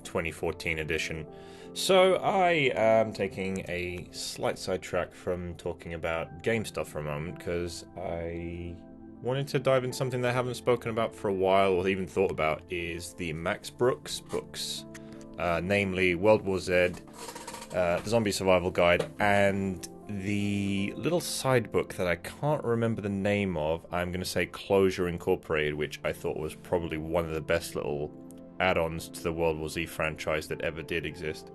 2014 edition. So I am taking a slight sidetrack from talking about game stuff for a moment because I wanted to dive into something that I haven't spoken about for a while or even thought about, is the Max Brooks books, namely World War Z, the Zombie Survival Guide, and the little side book that I can't remember the name of. I'm going to say Closure Incorporated, which I thought was probably one of the best little add-ons to the World War Z franchise that ever did exist.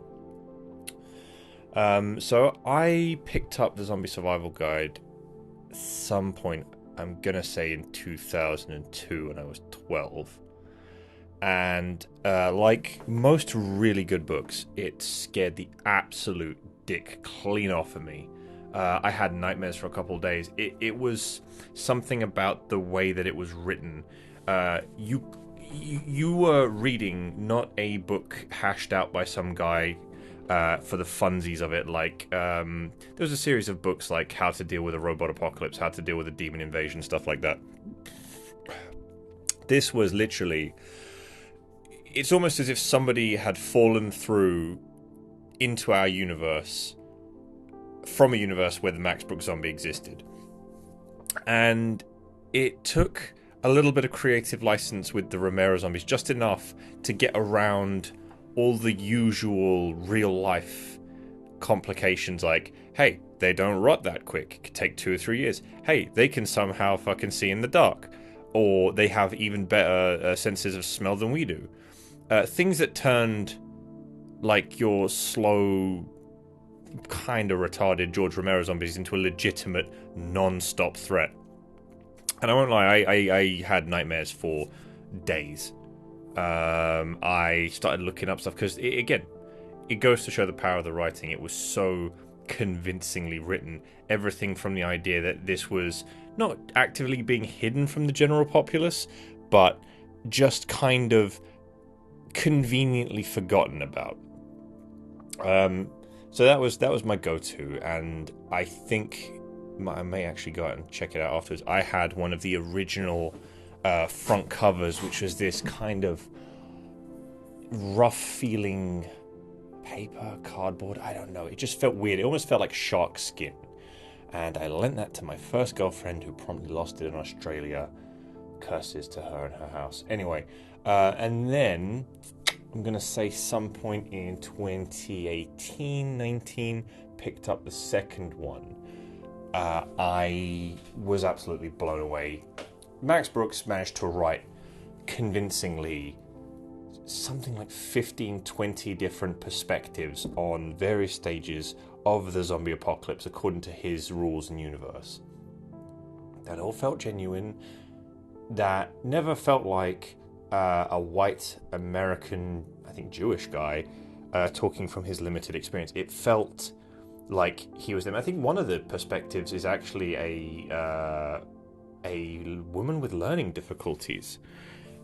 So I picked up the Zombie Survival Guide at some point, I'm going to say in 2002 when I was 12. And like most really good books, it scared the absolute dick clean off of me. I had nightmares for a couple of days. It was something about the way that it was written. You were reading not a book hashed out by some guy for the funsies of it. Like, there was a series of books like How to Deal with a Robot Apocalypse, How to Deal with a Demon Invasion, stuff like that. This was literally... It's almost as if somebody had fallen through into our universe from a universe where the Max Brooks zombie existed. And it took a little bit of creative license with the Romero zombies, just enough to get around all the usual real-life complications, like, hey, they don't rot that quick. It could take 2 or 3 years. Hey, they can somehow fucking see in the dark. Or they have even better senses of smell than we do. Things that turned, like, your slow, kind of retarded George Romero zombies into a legitimate, non-stop threat. And I won't lie, I had nightmares for days. I started looking up stuff because, again, it goes to show the power of the writing. It was so convincingly written. Everything from the idea that this was not actively being hidden from the general populace, but just kind of conveniently forgotten about. So that was my go-to, and I think I may actually go out and check it out afterwards. I had one of the original front covers, which was this kind of rough-feeling paper, cardboard, I don't know. It just felt weird. It almost felt like shark skin. And I lent that to my first girlfriend, who promptly lost it in Australia. Curses to her and her house. Anyway, and then I'm going to say some point in 2018, 19, picked up the second one. I was absolutely blown away. Max Brooks managed to write convincingly something like 15, 20 different perspectives on various stages of the zombie apocalypse according to his rules and universe. That all felt genuine. That never felt like a white American, I think Jewish guy, talking from his limited experience. It felt like he was them. I think one of the perspectives is actually a woman with learning difficulties,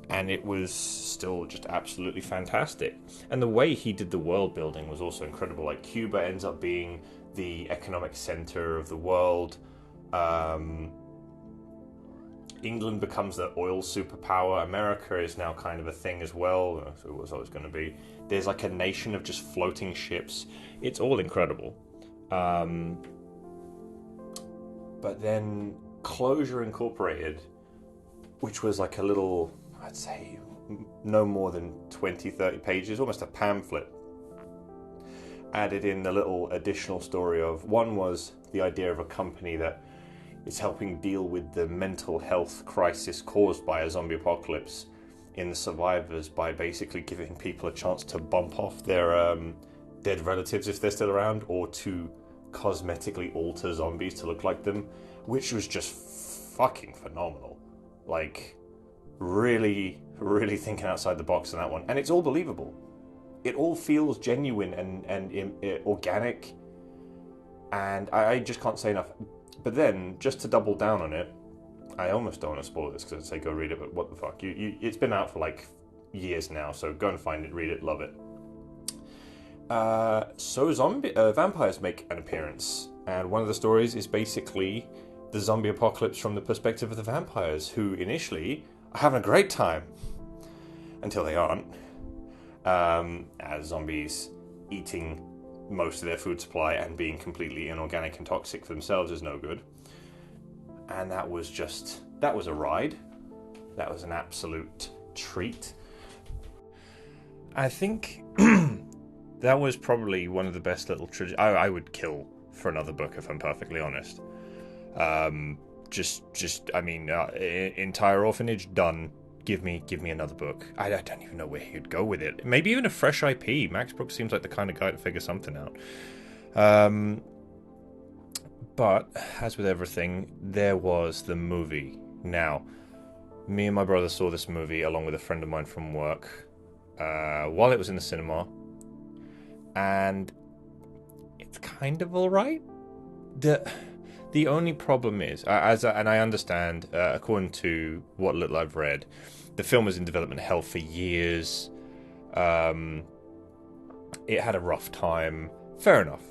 and it was still just absolutely fantastic. And the way he did the world building was also incredible. Like, Cuba ends up being the economic center of the world. England becomes the oil superpower. America is now kind of a thing as well. So it was always going to be. There's like a nation of just floating ships. It's all incredible. But then Closure Incorporated, which was like a little, I'd say, no more than 20, 30 pages, almost a pamphlet, added in the little additional story of, one was the idea of a company that is helping deal with the mental health crisis caused by a zombie apocalypse in the survivors by basically giving people a chance to bump off their dead relatives if they're still around, or to cosmetically alter zombies to look like them, which was just fucking phenomenal. Like, really, really thinking outside the box on that one. And it's all believable. It all feels genuine and organic, and I just can't say enough. But then, just to double down on it, I almost don't want to spoil this because I'd say go read it, but what the fuck. It's been out for like years now, so go and find it, read it, love it. So vampires make an appearance, and one of the stories is basically the zombie apocalypse from the perspective of the vampires, who initially are having a great time, until they aren't. as zombies eating most of their food supply and being completely inorganic and toxic for themselves is no good. And that was a ride. That was an absolute treat. I think that was probably one of the best little I would kill for another book, if I'm perfectly honest. Entire orphanage done. Give me another book. I don't even know where he'd go with it. Maybe even a fresh IP. Max Brooks seems like the kind of guy to figure something out. But as with everything, there was the movie. Now, me and my brother saw this movie along with a friend of mine from work while it was in the cinema, and it's kind of all right. The only problem is, and I understand, according to what little I've read, the film was in development hell for years. It had a rough time. Fair enough.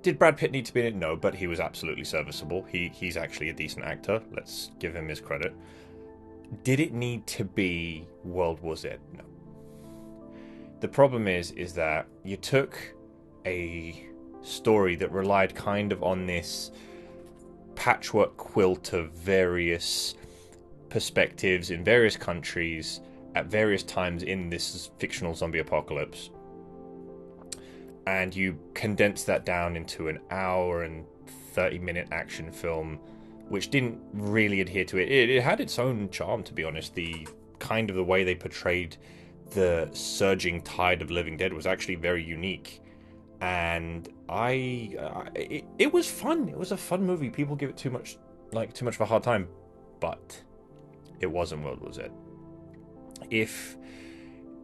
Did Brad Pitt need to be in it? No, but he was absolutely serviceable. He's actually a decent actor. Let's give him his credit. Did it need to be World War Z? No. The problem is that you took a story that relied kind of on this patchwork quilt of various perspectives in various countries at various times in this fictional zombie apocalypse, and you condense that down into an hour and 30-minute action film, which didn't really adhere to it. It had its own charm, to be honest. The kind of the way they portrayed the surging tide of living dead was actually very unique, and it was fun. It was a fun movie. People give it too much of a hard time, but it wasn't World War Z.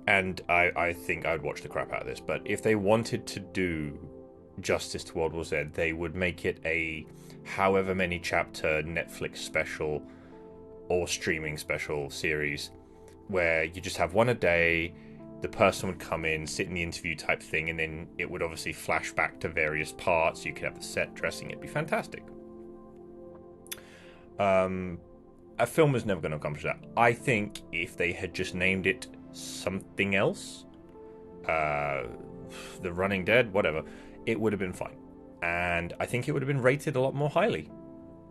And I think I'd watch the crap out of this, but if they wanted to do justice to World War Z, they would make it a however many chapter Netflix special or streaming special series where you just have one a day. The person would come in, sit in the interview type thing, and then it would obviously flash back to various parts. You could have the set dressing. It'd be fantastic. A film was never going to accomplish that. I think if they had just named it something else, The Running Dead, whatever, it would have been fine. And I think it would have been rated a lot more highly.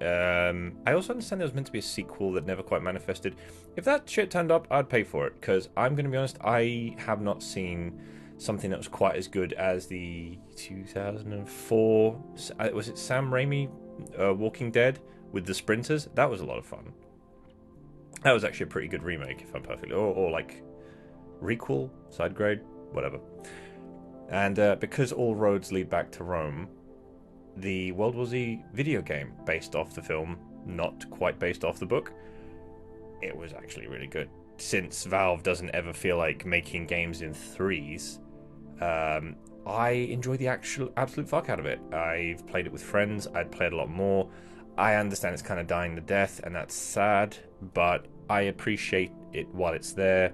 I also understand there was meant to be a sequel that never quite manifested. If that shit turned up, I'd pay for it, because I'm going to be honest, I have not seen something that was quite as good as the 2004, was it Sam Raimi Walking Dead with the sprinters? That was a lot of fun. That was actually a pretty good remake, if I'm perfectly, or like requel, side grade, whatever. And because all roads lead back to Rome, the World War Z video game based off the film, not quite based off the book, it was actually really good. Since Valve doesn't ever feel like making games in threes, I enjoy the absolute fuck out of it. I've played it with friends. I'd play it a lot more. I understand it's kind of dying to death, and that's sad, but I appreciate it while it's there.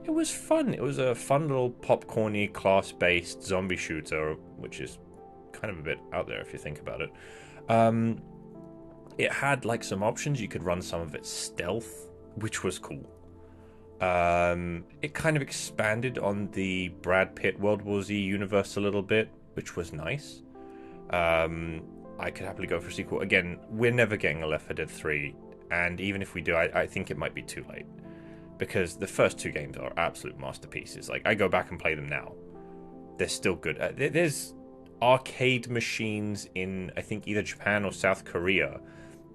It was fun. It was a fun little popcorny, class-based zombie shooter, which is kind of a bit out there if you think about it. It had like some options. You could run some of it stealth, which was cool. It kind of expanded on the Brad Pitt World War Z universe a little bit, which was nice. I could happily go for a sequel. Again, we're never getting a Left 4 Dead 3, and even if we do, I think it might be too late, because the first two games are absolute masterpieces. Like, I go back and play them now. They're still good. There's arcade machines in, I think, either Japan or South Korea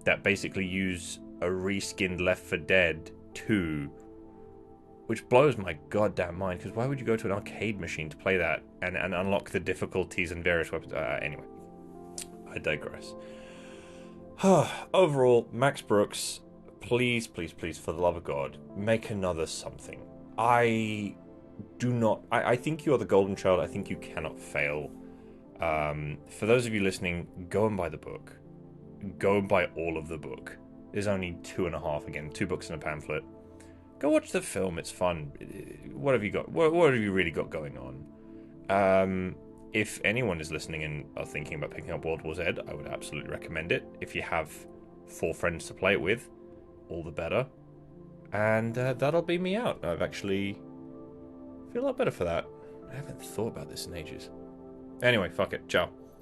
that basically use a reskinned Left 4 Dead 2, which blows my goddamn mind, because why would you go to an arcade machine to play that and unlock the difficulties and various weapons? Anyway, I digress. Overall, Max Brooks, please, please, please, for the love of God, make another something. I think you are the golden child. I think you cannot fail. For those of you listening, go and buy the book. Go and buy all of the book. There's only 2.5, again, 2 books and a pamphlet. Go watch the film, it's fun. What have you got? What have you really got going on? If anyone is listening and are thinking about picking up World War Z, I would absolutely recommend it. If you have 4 friends to play it with, all the better. And that'll be me out. I've actually I feel a lot better for that. I haven't thought about this in ages. Anyway, fuck it. Ciao.